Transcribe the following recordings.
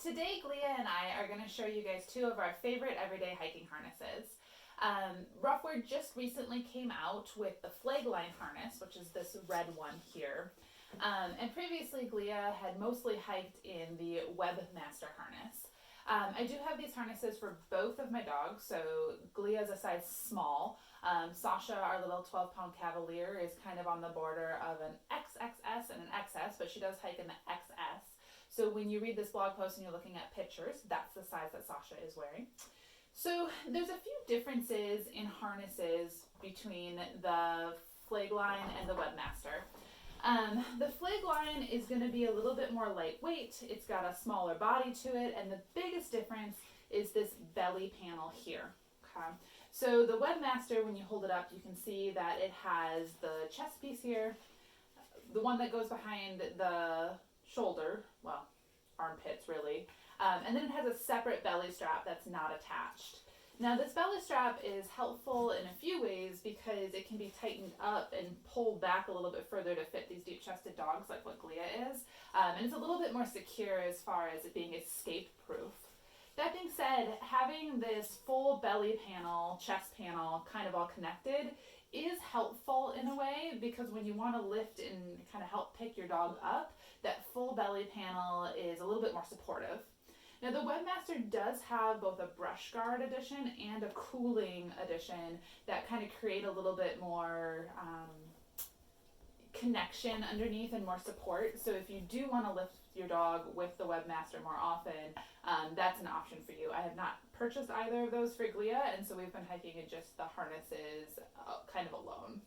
Today, Glia and I are going to show you guys two of our favorite everyday hiking harnesses. Ruffwear just recently came out with the Flagline Harness, which is this red one here. And previously, Glia had mostly hiked in the Webmaster Harness. I do have these harnesses for both of my dogs, so Glia is a size small. Sasha, our little 12-pound Cavalier, is kind of on the border of an XXS and an XS, but she does hike in the XS. So when you read this blog post and you're looking at pictures, that's the size that Sasha is wearing. So there's a few differences in harnesses between the Flagline and the Webmaster. The Flagline is going to be a little bit more lightweight. It's got a smaller body to it, and the biggest difference is this belly panel here. Okay. So the Webmaster, when you hold it up, you can see that it has the chest piece here, the one that goes behind the shoulder, well, armpits really, and then it has a separate belly strap that's not attached. Now this belly strap is helpful in a few ways because it can be tightened up and pulled back a little bit further to fit these deep-chested dogs like what Glia is, and it's a little bit more secure as far as it being escape-proof. That being said, having this full belly panel, chest panel, kind of all connected is helpful in a way because when you want to lift and kind of help pick your dog up, that full belly panel is a little bit more supportive. Now the Webmaster does have both a brush guard edition and a cooling edition that kind of create a little bit more connection underneath and more support. So if you do want to lift your dog with the Webmaster more often, that's an option for you. I have not purchased either of those for Glia, and so we've been hiking in just the harnesses kind of alone.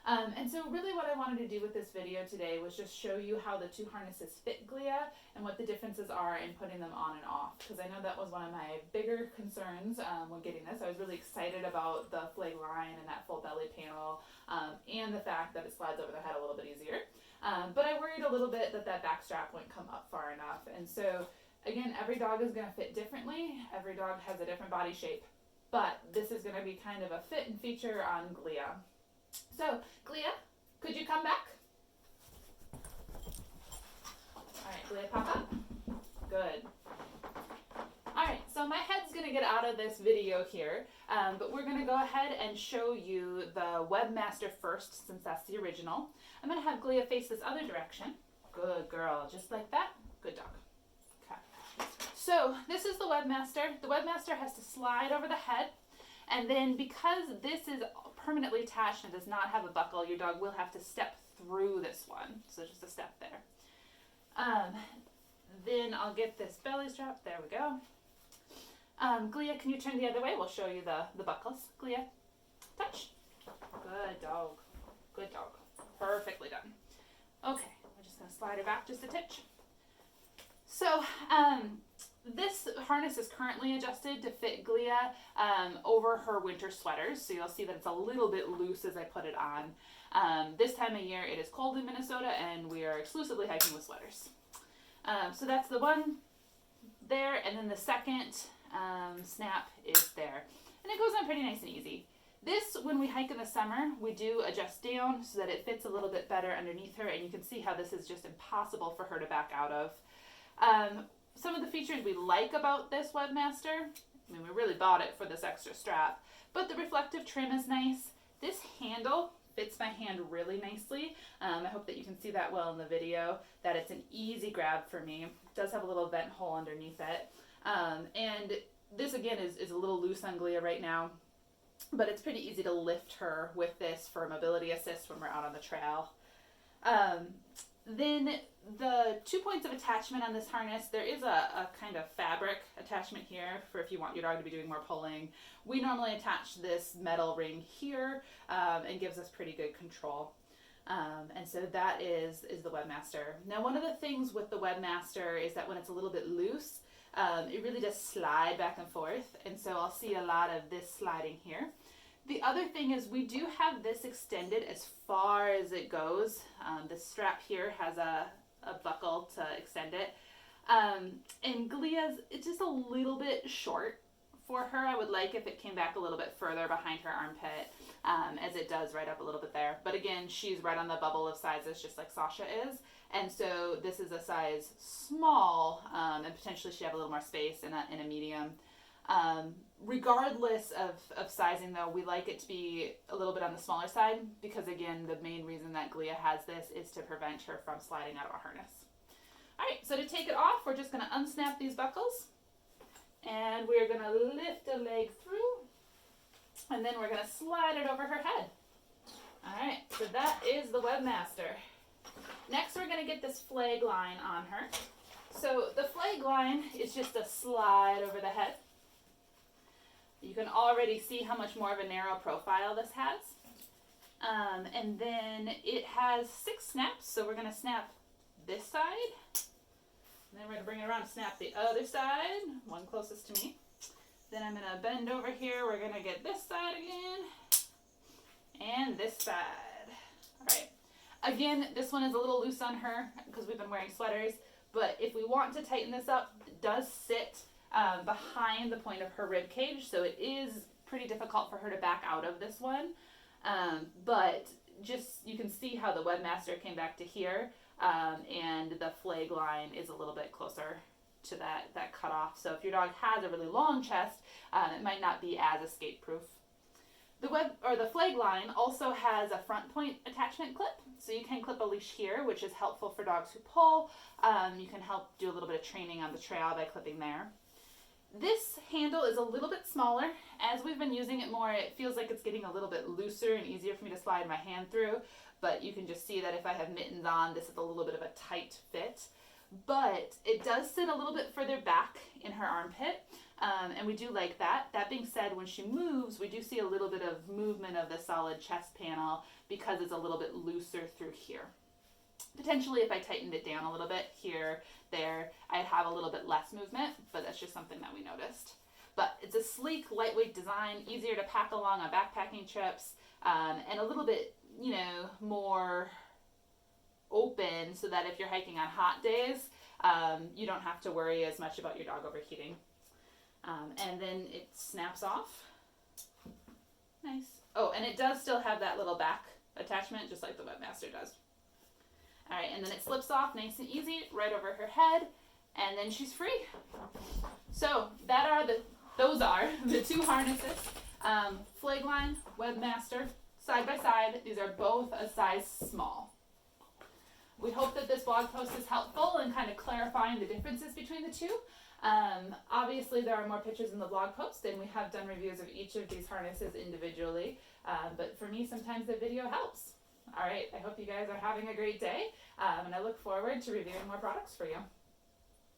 And so really what I wanted to do with this video today was just show you how the two harnesses fit Glia and what the differences are in putting them on and off, because I know that was one of my bigger concerns when getting this. I was really excited about the Flagline and that full belly panel and the fact that it slides over the head a little bit easier. But I worried a little bit that that back strap wouldn't come up far enough. And so again, every dog is going to fit differently. Every dog has a different body shape, but this is going to be kind of a fit and feature on Glia. So, Glia, could you come back? Alright, Glia, pop up. Good. Alright, so my head's going to get out of this video here, but we're going to go ahead and show you the Webmaster first, since that's the original. I'm going to have Glia face this other direction. Good girl, just like that. Good dog. Okay. So, this is the Webmaster. The Webmaster has to slide over the head, and then because this is permanently attached and does not have a buckle, your dog will have to step through this one. So just a step there. Then I'll get this belly strap. There we go. Glia, can you turn the other way? We'll show you the buckles. Glia, touch. Good dog. Good dog. Perfectly done. Okay, we're just going to slide her back just a titch. So, this harness is currently adjusted to fit Glia over her winter sweaters, so you'll see that it's a little bit loose as I put it on. This time of year it is cold in Minnesota and we are exclusively hiking with sweaters. So that's the one there, and then the second snap is there. And it goes on pretty nice and easy. This, when we hike in the summer, we do adjust down so that it fits a little bit better underneath her, and you can see how this is just impossible for her to back out of. Some of the features we like about this Webmaster, I mean, we really bought it for this extra strap, but the reflective trim is nice. This handle fits my hand really nicely. I hope that you can see that well in the video, that it's an easy grab for me. It does have a little vent hole underneath it. And this, again, is a little loose on Glia right now, but it's pretty easy to lift her with this for mobility assist when we're out on the trail. Then the 2 points of attachment on this harness, there is a kind of fabric attachment here for if you want your dog to be doing more pulling. We normally attach this metal ring here and gives us pretty good control. And so that is the Webmaster. Now, one of the things with the Webmaster is that when it's a little bit loose, it really does slide back and forth. And so I'll see a lot of this sliding here. The other thing is we do have this extended as far as it goes. This strap here has a buckle to extend it. And Glia's, it's just a little bit short for her. I would like if it came back a little bit further behind her armpit. as it does right up a little bit there. But again, she's right on the bubble of sizes just like Sasha is. And so this is a size small, and potentially she'd have a little more space in a medium. Regardless of sizing though, we like it to be a little bit on the smaller side because again, the main reason that Glia has this is to prevent her from sliding out of a harness. All right, so to take it off, we're just gonna unsnap these buckles and we're gonna lift a leg through and then we're gonna slide it over her head. All right, so that is the Webmaster. Next, we're gonna get this flag line on her. So the flag line is just a slide over the head. You can already see how much more of a narrow profile this has. And then it has 6 snaps, so we're gonna snap this side. And then we're gonna bring it around and snap the other side, one closest to me. Then I'm gonna bend over here, we're gonna get this side again, and this side. All right. Again, this one is a little loose on her because we've been wearing sweaters, but if we want to tighten this up, it does sit behind the point of her rib cage, so it is pretty difficult for her to back out of this one. But just, you can see how the Webmaster came back to here, and the flag line is a little bit closer to that cutoff. So if your dog has a really long chest, it might not be as escape proof. The flag line also has a front point attachment clip, so you can clip a leash here, which is helpful for dogs who pull. You can help do a little bit of training on the trail by clipping there. This handle is a little bit smaller. As we've been using it more, it feels like it's getting a little bit looser and easier for me to slide my hand through, but you can just see that if I have mittens on, this is a little bit of a tight fit. But it does sit a little bit further back in her armpit, and we do like that. That being said, when she moves, we do see a little bit of movement of the solid chest panel because it's a little bit looser through here. Potentially, if I tightened it down a little bit here, there, I'd have a little bit less movement, but that's just something that we noticed. But it's a sleek, lightweight design, easier to pack along on backpacking trips, and a little bit, more open so that if you're hiking on hot days, you don't have to worry as much about your dog overheating. And then it snaps off. Nice. Oh, and it does still have that little back attachment, just like the Webmaster does. All right, and then it slips off nice and easy right over her head, and then she's free. So those are the 2 harnesses, Flagline, Webmaster, side by side. These are both a size small. We hope that this blog post is helpful in kind of clarifying the differences between the 2. Obviously, there are more pictures in the blog post, and we have done reviews of each of these harnesses individually, but for me, sometimes the video helps. All right, I hope you guys are having a great day, and I look forward to reviewing more products for you.